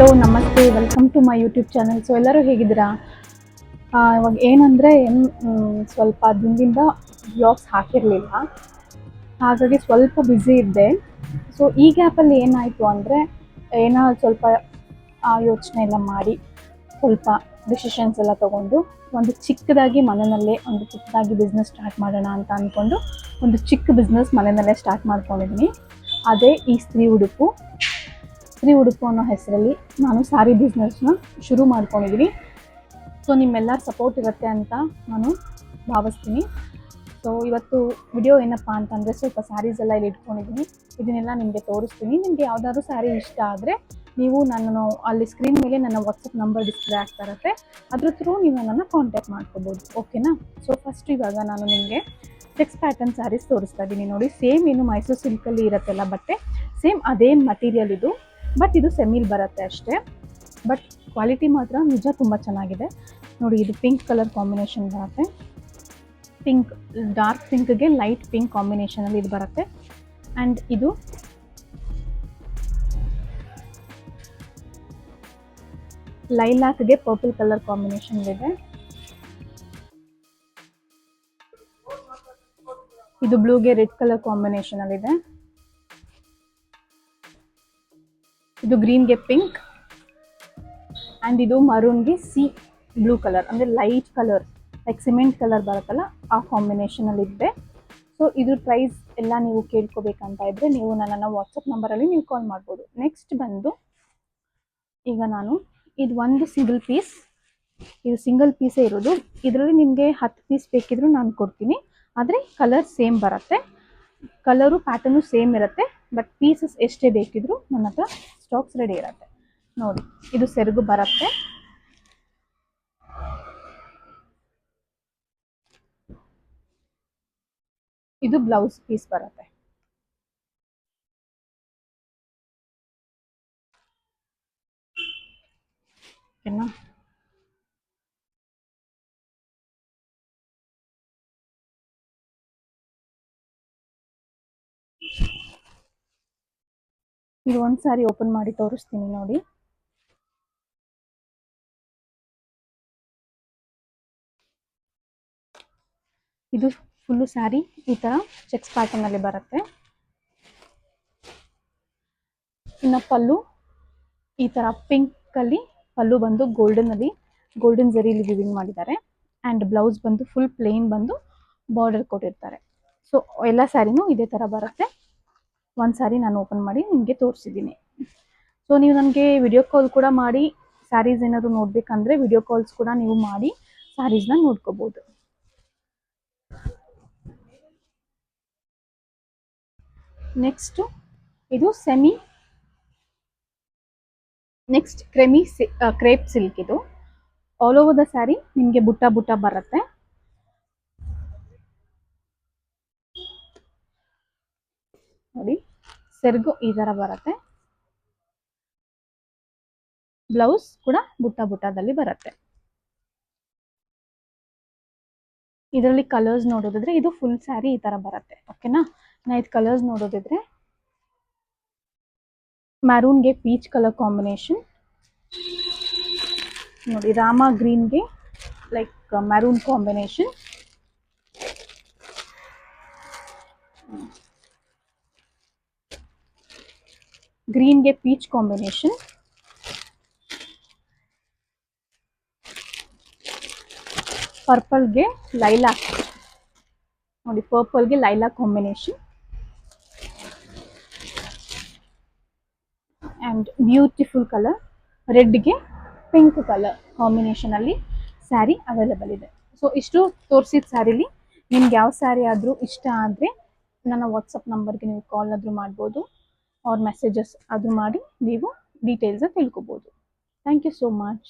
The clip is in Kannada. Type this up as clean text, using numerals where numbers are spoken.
ಹಲೋ ನಮಸ್ತೆ, welcome to my YouTube channel. So ಎಲ್ಲರೂ ಹೇಗಿದ್ದೀರಾ? ಇವಾಗ ಏನಂದರೆ ಸ್ವಲ್ಪ ದಿನದಿಂದ ವ್ಲಾಗ್ಸ್ ಹಾಕಿರಲಿಲ್ಲ, ಹಾಗಾಗಿ ಸ್ವಲ್ಪ ಬ್ಯುಸಿ ಇದ್ದೆ. ಸೊ ಈ ಗ್ಯಾಪಲ್ಲಿ ಏನಾಯಿತು ಅಂದರೆ ಏನೋ ಸ್ವಲ್ಪ ಯೋಚನೆ ಎಲ್ಲ ಮಾಡಿ ಸ್ವಲ್ಪ ಡಿಸಿಷನ್ಸ್ ಎಲ್ಲ ತೊಗೊಂಡು ಒಂದು ಚಿಕ್ಕದಾಗಿ ಮನೆಯಲ್ಲೇ ಒಂದು ಚಿಕ್ಕದಾಗಿ ಬಿಸ್ನೆಸ್ ಸ್ಟಾರ್ಟ್ ಮಾಡೋಣ ಅಂತ ಅಂದ್ಕೊಂಡು ಒಂದು ಚಿಕ್ಕ ಬಿಸ್ನೆಸ್ ಮನೆಯಲ್ಲೇ ಸ್ಟಾರ್ಟ್ ಮಾಡ್ಕೊಂಡಿದ್ದೀನಿ. ಅದೇ ಈ ಸ್ತ್ರೀ ಉಡುಪು ಅನ್ನೋ ಹೆಸರಲ್ಲಿ ನಾನು ಸ್ಯಾರಿ ಬಿಸ್ನೆಸ್ನ ಶುರು ಮಾಡ್ಕೊಂಡಿದ್ದೀನಿ. ಸೊ ನಿಮ್ಮೆಲ್ಲರ ಸಪೋರ್ಟ್ ಇರುತ್ತೆ ಅಂತ ನಾನು ಭಾವಿಸ್ತೀನಿ. ಸೊ ಇವತ್ತು ವಿಡಿಯೋ ಏನಪ್ಪ ಅಂತಂದರೆ ಸ್ವಲ್ಪ ಸ್ಯಾರೀಸ್ ಎಲ್ಲ ಇಲ್ಲಿ ಇಟ್ಕೊಂಡಿದ್ದೀನಿ, ಇದನ್ನೆಲ್ಲ ನಿಮಗೆ ತೋರಿಸ್ತೀನಿ. ನಿಮಗೆ ಯಾವುದಾದ್ರೂ ಸ್ಯಾರಿ ಇಷ್ಟ ಆದರೆ ನೀವು ನನ್ನನ್ನು ಅಲ್ಲಿ ಸ್ಕ್ರೀನ್ ಮೇಲೆ ನನ್ನ ವಾಟ್ಸಪ್ ನಂಬರ್ ಡಿಸ್ಪ್ಲೇ ಆಗ್ತಾ ಇರುತ್ತೆ, ಅದ್ರ ಥ್ರೂ ನೀವು ನನ್ನನ್ನು ಕಾಂಟ್ಯಾಕ್ಟ್ ಮಾಡ್ಕೋಬೋದು. ಓಕೆನಾ? ಸೊ ಫಸ್ಟ್ ಇವಾಗ ನಾನು ನಿಮಗೆ ಚೆಕ್ಸ್ ಪ್ಯಾಟರ್ನ್ ಸ್ಯಾರೀಸ್ ತೋರಿಸ್ತಾ ಇದ್ದೀನಿ. ನೋಡಿ, ಸೇಮ್ ಏನು ಮೈಸೂರು ಸಿಲ್ಕಲ್ಲಿ ಇರುತ್ತಲ್ಲ ಬಟ್ಟೆ, ಸೇಮ್ ಅದೇನು ಮಟೀರಿಯಲ್ ಇದು, ಬಟ್ ಇದು ಸೆಮಿಲ್ ಬರುತ್ತೆ ಅಷ್ಟೇ. ಬಟ್ ಕ್ವಾಲಿಟಿ ಮಾತ್ರ ನಿಜ ತುಂಬ ಚೆನ್ನಾಗಿದೆ. ನೋಡಿ, ಇದು ಪಿಂಕ್ ಕಲರ್ ಕಾಂಬಿನೇಷನ್ ಬರುತ್ತೆ, ಪಿಂಕ್, ಡಾರ್ಕ್ ಪಿಂಕ್ಗೆ ಲೈಟ್ ಪಿಂಕ್ ಕಾಂಬಿನೇಷನಲ್ಲಿ ಇದು ಬರುತ್ತೆ. ಆ್ಯಂಡ್ ಇದು ಲೈಲಾಕ್ಗೆ ಪರ್ಪಲ್ ಕಲರ್ ಕಾಂಬಿನೇಷನ್ ಇದೆ. ಇದು ಬ್ಲೂಗೆ ರೆಡ್ ಕಲರ್ ಕಾಂಬಿನೇಷನಲ್ಲಿದೆ. ಇದು ಗ್ರೀನ್ಗೆ ಪಿಂಕ್, ಆ್ಯಂಡ್ ಇದು ಮರೂನ್ಗೆ ಸಿ ಬ್ಲೂ ಕಲರ್, ಅಂದರೆ light colour like cement colour ಬರುತ್ತಲ್ಲ ಆ ಕಾಂಬಿನೇಷನಲ್ಲಿದೆ. ಸೊ ಇದ್ರ ಪ್ರೈಸ್ ಎಲ್ಲ ನೀವು ಕೇಳ್ಕೊಬೇಕಂತ ಇದ್ದರೆ ನೀವು ನನ್ನನ್ನು ವಾಟ್ಸಪ್ ನಂಬರಲ್ಲಿ ನೀವು ಕಾಲ್ ಮಾಡ್ಬೋದು. ನೆಕ್ಸ್ಟ್ ಬಂದು ಈಗ ನಾನು ಇದು ಒಂದು ಸಿಂಗಲ್ ಪೀಸ್, ಇದು ಸಿಂಗಲ್ ಪೀಸೇ ಇರೋದು. ಇದರಲ್ಲಿ ನಿಮಗೆ 10 ಪೀಸ್ ಬೇಕಿದ್ರೂ ನಾನು ಕೊಡ್ತೀನಿ, ಆದರೆ ಕಲರ್ ಸೇಮ್ ಬರುತ್ತೆ, ಕಲರು ಪ್ಯಾಟರ್ನು ಸೇಮ್ ಇರುತ್ತೆ. ಬಟ್ ಪೀಸಸ್ ಎಷ್ಟೇ ಬೇಕಿದ್ರೂ ನನ್ನ ಹತ್ರ ಸ್ಟಾಕ್ಸ್ ರೆಡಿ ಇರುತ್ತೆ. ನೋಡಿ, ಇದು ಸೆರಗು ಬರುತ್ತೆ, ಇದು ಬ್ಲೌಸ್ ಪೀಸ್ ಬರುತ್ತೆ. ಓಕೆನಾ? ಇದು ಒಂದು ಸಾರಿ ಓಪನ್ ಮಾಡಿ ತೋರಿಸ್ತೀನಿ ನೋಡಿ. ಇದು ಫುಲ್ಲು ಸ್ಯಾರಿ ಈ ಥರ ಚೆಕ್ಸ್ ಪ್ಯಾಟರ್ನಲ್ಲಿ ಬರುತ್ತೆ. ಇನ್ನು ಪಲ್ಲು ಈ ಥರ ಪಿಂಕಲ್ಲಿ ಪಲ್ಲು ಬಂದು ಗೋಲ್ಡನ್ ಜರೀಲಿ ವಿವಿಂಗ್ ಮಾಡಿದ್ದಾರೆ. ಆ್ಯಂಡ್ ಬ್ಲೌಸ್ ಬಂದು ಫುಲ್ ಪ್ಲೇನ್ ಬಂದು ಬಾರ್ಡರ್ ಕೊಟ್ಟಿರ್ತಾರೆ. ಸೊ ಎಲ್ಲ ಸ್ಯಾರಿನೂ ಇದೇ ಥರ ಬರುತ್ತೆ. ಒಂದು ಸಾರಿ ನಾನು ಓಪನ್ ಮಾಡಿ ನಿಮಗೆ ತೋರಿಸಿದ್ದೀನಿ. ಸೊ ನೀವು ನನಗೆ ವಿಡಿಯೋ ಕಾಲ್ ಕೂಡ ಮಾಡಿ ಸ್ಯಾರೀಸ್ ಏನಾದರೂ ನೋಡಬೇಕಂದ್ರೆ ವಿಡಿಯೋ ಕಾಲ್ಸ್ ಕೂಡ ನೀವು ಮಾಡಿ ಸ್ಯಾರೀಸ್ನ ನೋಡ್ಕೋಬೋದು. ನೆಕ್ಸ್ಟು ಇದು ನೆಕ್ಸ್ಟ್ ಕ್ರೇಪ್ ಸಿಲ್ಕ್. ಇದು ಆಲ್ ಓವರ್ ದ ಸ್ಯಾರಿ ನಿಮಗೆ ಬುಟ್ಟ ಬರುತ್ತೆ. ನೋಡಿ, ಸೆರಗು ಈ ಥರ ಬರುತ್ತೆ, ಬ್ಲೌಸ್ ಕೂಡ ಬುಟ್ಟದಲ್ಲಿ ಬರುತ್ತೆ. ಇದರಲ್ಲಿ ಕಲರ್ಸ್ ನೋಡೋದಿದ್ರೆ ಇದು ಫುಲ್ ಸ್ಯಾರಿ ಈ ಥರ ಬರುತ್ತೆ. ಓಕೆನಾ? ನಾ ಇದು ಕಲರ್ಸ್ ನೋಡೋದಿದ್ರೆ ಮ್ಯಾರೂನ್ಗೆ ಪೀಚ್ ಕಲರ್ ಕಾಂಬಿನೇಷನ್, ನೋಡಿ ರಾಮಾ ಗ್ರೀನ್ಗೆ ಲೈಕ್ ಮ್ಯಾರೂನ್ ಕಾಂಬಿನೇಷನ್, ಗ್ರೀನ್ಗೆ ಪೀಚ್ ಕಾಂಬಿನೇಷನ್, ಪರ್ಪಲ್ಗೆ ಲೈಲಾಕ್, ನೋಡಿ ಪರ್ಪಲ್ಗೆ lilac combination, and beautiful colour ರೆಡ್ಗೆ ಪಿಂಕ್ ಕಲರ್ ಕಾಂಬಿನೇಷನಲ್ಲಿ ಸ್ಯಾರಿ ಅವೈಲೇಬಲ್ ಇದೆ. ಸೊ ಇಷ್ಟು ತೋರಿಸಿದ ಸ್ಯಾರಿಲಿ ನಿಮ್ಗೆ ಯಾವ ಸ್ಯಾರಿ ಆದರೂ ಇಷ್ಟ ಆದರೆ ನನ್ನ ವಾಟ್ಸಪ್ ನಂಬರ್ಗೆ ನೀವು ಕಾಲ್ ಆದರೂ ಮಾಡ್ಬೋದು, ಅವ್ರ ಮೆಸೇಜಸ್ ಆದರೂ ಮಾಡಿ ನೀವು ಡೀಟೇಲ್ಸ್ ತಿಳ್ಕೊಬೋದು. Thank you so much.